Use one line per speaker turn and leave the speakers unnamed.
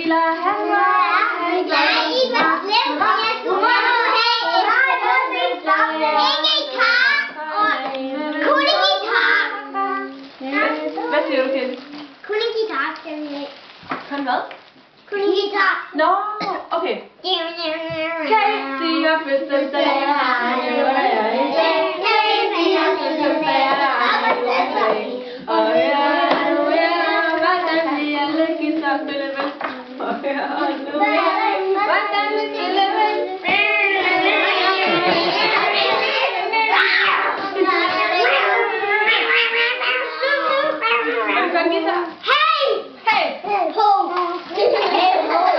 biler, han var
Jeg var slem, og jeg skulle have ikke guitar, og kun en guitar.
Hvad siger du, Kelly?
Kun en guitar skal vi have.
Kun hvad?
Kun en guitar.
Nå, okay. Casey og fødselsdag har jo og hvordan vi alle guitarspiller vel? Hvordan vi spiller vel? Har du kun guitar?
Hey!
Hey!
Hey!